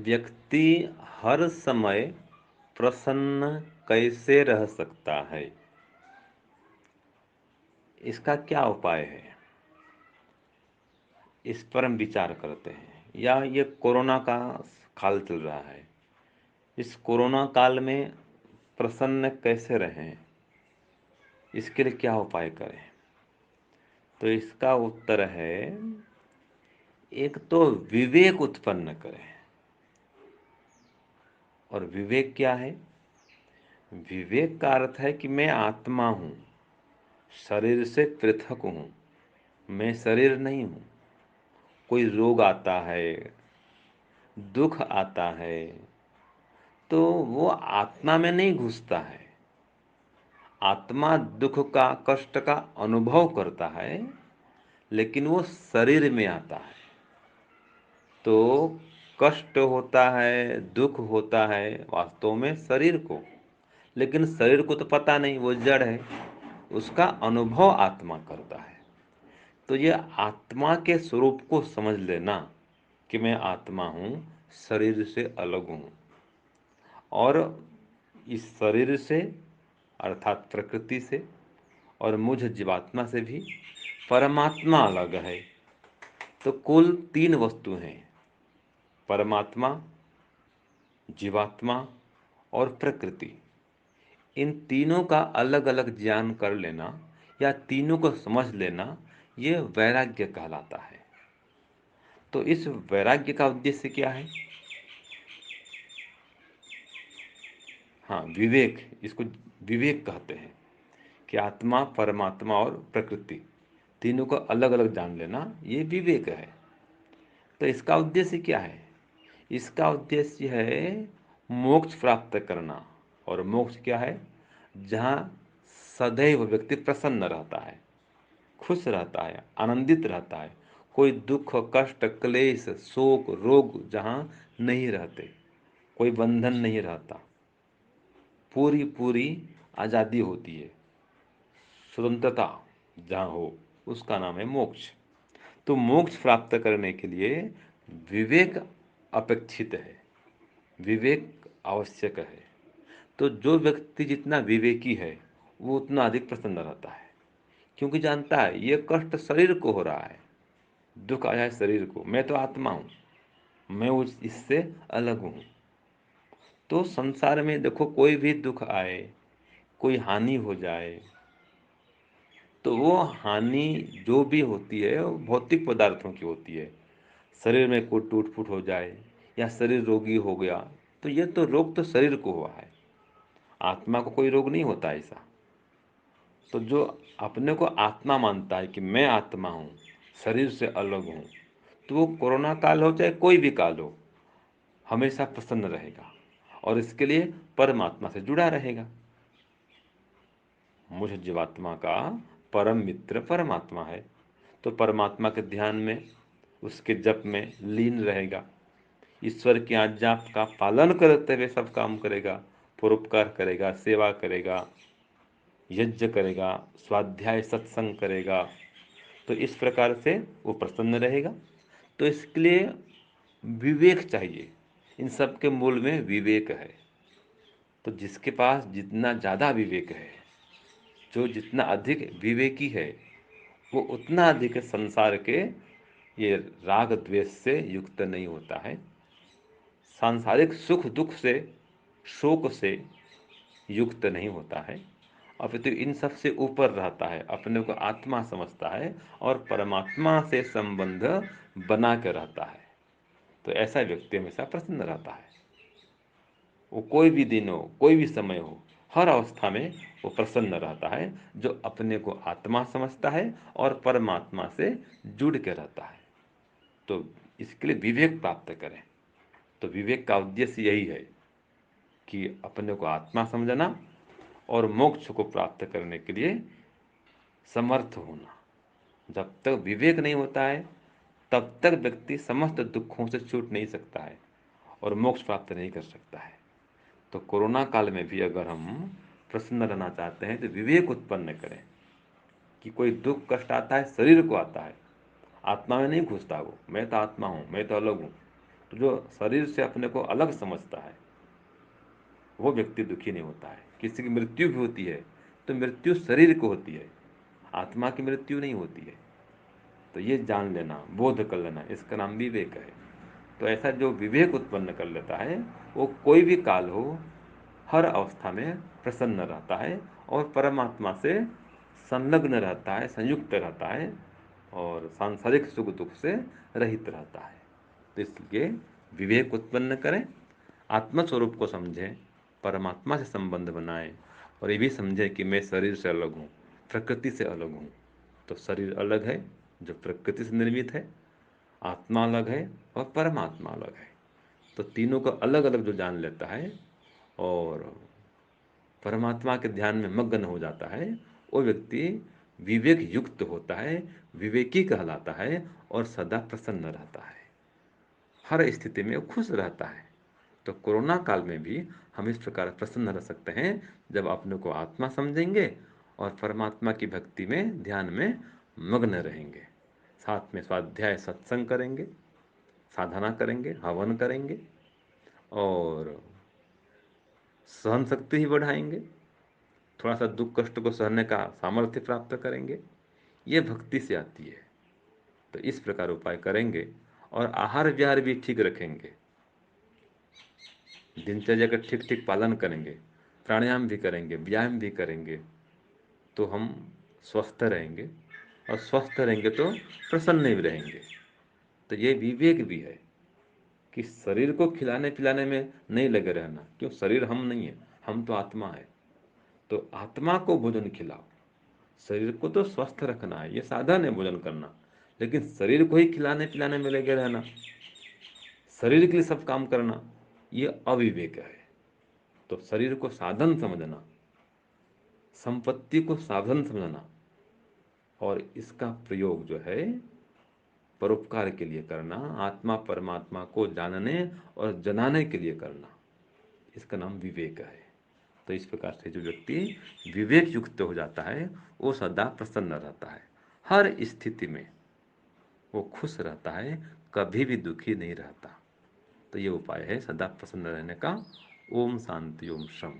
व्यक्ति हर समय प्रसन्न कैसे रह सकता है? इसका क्या उपाय है? इस पर हम विचार करते हैं। या ये कोरोना का काल चल रहा है, इस कोरोना काल में प्रसन्न कैसे रहें, इसके लिए क्या उपाय करें? तो इसका उत्तर है, एक तो विवेक उत्पन्न करें। और विवेक क्या है? विवेक का अर्थ है कि मैं आत्मा हूँ, शरीर से पृथक हूँ, मैं शरीर नहीं हूँ। कोई रोग आता है, दुख आता है, तो वो आत्मा में नहीं घुसता है। आत्मा दुख का, कष्ट का अनुभव करता है, लेकिन वो शरीर में आता है। तो कष्ट होता है, दुख होता है वास्तव में शरीर को, लेकिन शरीर को तो पता नहीं, वो जड़ है। उसका अनुभव आत्मा करता है। तो ये आत्मा के स्वरूप को समझ लेना कि मैं आत्मा हूँ, शरीर से अलग हूँ। और इस शरीर से अर्थात प्रकृति से और मुझ जीवात्मा से भी परमात्मा अलग है। तो कुल तीन वस्तु हैं, परमात्मा, जीवात्मा और प्रकृति। इन तीनों का अलग अलग ज्ञान कर लेना या तीनों को समझ लेना, ये वैराग्य कहलाता है। तो इस वैराग्य का उद्देश्य क्या है? हाँ, विवेक, इसको विवेक कहते हैं कि आत्मा, परमात्मा और प्रकृति तीनों को अलग अलग जान लेना, ये विवेक है। तो इसका उद्देश्य क्या है? इसका उद्देश्य है मोक्ष प्राप्त करना। और मोक्ष क्या है? जहाँ सदैव व्यक्ति प्रसन्न रहता है, खुश रहता है, आनंदित रहता है। कोई दुख, कष्ट, क्लेश, शोक, रोग जहाँ नहीं रहते, कोई बंधन नहीं रहता, पूरी पूरी आज़ादी होती है, स्वतंत्रता जहाँ हो, उसका नाम है मोक्ष। तो मोक्ष प्राप्त करने के लिए विवेक अपेक्षित है, विवेक आवश्यक है। तो जो व्यक्ति जितना विवेकी है, वो उतना अधिक प्रसन्न रहता है, क्योंकि जानता है ये कष्ट शरीर को हो रहा है, दुख आया है शरीर को, मैं तो आत्मा हूँ, मैं उस इससे अलग हूँ। तो संसार में देखो, कोई भी दुख आए, कोई हानि हो जाए, तो वो हानि जो भी होती है वो भौतिक पदार्थों की होती है। शरीर में कोई टूट फूट हो जाए या शरीर रोगी हो गया, तो ये तो रोग तो शरीर को हुआ है, आत्मा को कोई रोग नहीं होता ऐसा। तो जो अपने को आत्मा मानता है कि मैं आत्मा हूँ, शरीर से अलग हूँ, तो वो कोरोना काल हो चाहे कोई भी काल हो, हमेशा प्रसन्न रहेगा और इसके लिए परमात्मा से जुड़ा रहेगा। मुझ जीवात्मा का परम मित्र परमात्मा है, तो परमात्मा के ध्यान में, उसके जप में लीन रहेगा, ईश्वर की आज्ञा का पालन करते हुए सब काम करेगा, परोपकार करेगा, सेवा करेगा, यज्ञ करेगा, स्वाध्याय सत्संग करेगा। तो इस प्रकार से वो प्रसन्न रहेगा। तो इसके लिए विवेक चाहिए। इन सब के मूल में विवेक है। तो जिसके पास जितना ज़्यादा विवेक है, जो जितना अधिक विवेकी है, वो उतना अधिक संसार के ये राग द्वेष से युक्त नहीं होता है, सांसारिक सुख दुख से, शोक से युक्त नहीं होता है, अपितु इन सब से ऊपर रहता है, अपने को आत्मा समझता है और परमात्मा से संबंध बना के रहता है। तो ऐसा व्यक्ति हमेशा प्रसन्न रहता है। वो कोई भी दिन हो, कोई भी समय हो, हर अवस्था में वो प्रसन्न रहता है, जो अपने को आत्मा समझता है और परमात्मा से जुड़ के रहता है। तो इसके लिए विवेक प्राप्त करें। तो विवेक का उद्देश्य यही है कि अपने को आत्मा समझना और मोक्ष को प्राप्त करने के लिए समर्थ होना। जब तक विवेक नहीं होता है, तब तक व्यक्ति समस्त दुखों से छूट नहीं सकता है और मोक्ष प्राप्त नहीं कर सकता है। तो कोरोना काल में भी अगर हम प्रसन्न रहना चाहते हैं, तो विवेक उत्पन्न करें कि कोई दुख कष्ट आता है, शरीर को आता है, आत्मा में नहीं घुसता वो, मैं तो आत्मा हूँ, मैं तो अलग हूँ। तो जो शरीर से अपने को अलग समझता है वो व्यक्ति दुखी नहीं होता है। किसी की मृत्यु भी होती है तो मृत्यु शरीर को होती है, आत्मा की मृत्यु नहीं होती है। तो ये जान लेना, बोध कर लेना, इसका नाम विवेक है। तो ऐसा जो विवेक उत्पन्न कर लेता है वो कोई भी काल हो, हर अवस्था में प्रसन्न रहता है और परमात्मा से संलग्न रहता है, संयुक्त रहता है और सांसारिक सुख दुख से रहित रहता है। तो इसलिए विवेक उत्पन्न करें, आत्मस्वरूप को समझें, परमात्मा से संबंध बनाएं और ये भी समझें कि मैं शरीर से अलग हूँ, प्रकृति से अलग हूँ। तो शरीर अलग है जो प्रकृति से निर्मित है, आत्मा अलग है और परमात्मा अलग है। तो तीनों को अलग अलग जो जान लेता है और परमात्मा के ध्यान में मग्न हो जाता है वो व्यक्ति विवेक युक्त होता है, विवेकी कहलाता है और सदा प्रसन्न रहता है, हर स्थिति में वो खुश रहता है। तो कोरोना काल में भी हम इस प्रकार प्रसन्न रह सकते हैं जब अपने को आत्मा समझेंगे और परमात्मा की भक्ति में ध्यान में मग्न रहेंगे, साथ में स्वाध्याय सत्संग करेंगे, साधना करेंगे, हवन करेंगे और सहन शक्ति ही बढ़ाएंगे, थोड़ा सा दुख कष्ट को सहने का सामर्थ्य प्राप्त करेंगे। ये भक्ति से आती है। तो इस प्रकार उपाय करेंगे और आहार विहार भी ठीक रखेंगे, दिनचर्या का ठीक ठीक पालन करेंगे, प्राणायाम भी करेंगे, व्यायाम भी करेंगे, तो हम स्वस्थ रहेंगे और स्वस्थ रहेंगे तो प्रसन्न भी रहेंगे। तो ये विवेक भी है कि शरीर को खिलाने पिलाने में नहीं लगे रहना, क्यों, शरीर हम नहीं है, हम तो आत्मा है। तो आत्मा को भोजन खिलाओ, शरीर को तो स्वस्थ रखना है, ये साधन है भोजन करना, लेकिन शरीर को ही खिलाने पिलाने में लगे रहना, शरीर के लिए सब काम करना, ये अविवेक है। तो शरीर को साधन समझना, संपत्ति को साधन समझना और इसका प्रयोग जो है परोपकार के लिए करना, आत्मा परमात्मा को जानने और जनाने के लिए करना, इसका नाम विवेक है। तो इस प्रकार से जो व्यक्ति विवेक युक्त हो जाता है वो सदा प्रसन्न रहता है, हर स्थिति में वो खुश रहता है, कभी भी दुखी नहीं रहता। तो ये उपाय है सदा प्रसन्न रहने का। ओम शांति, ओम शम।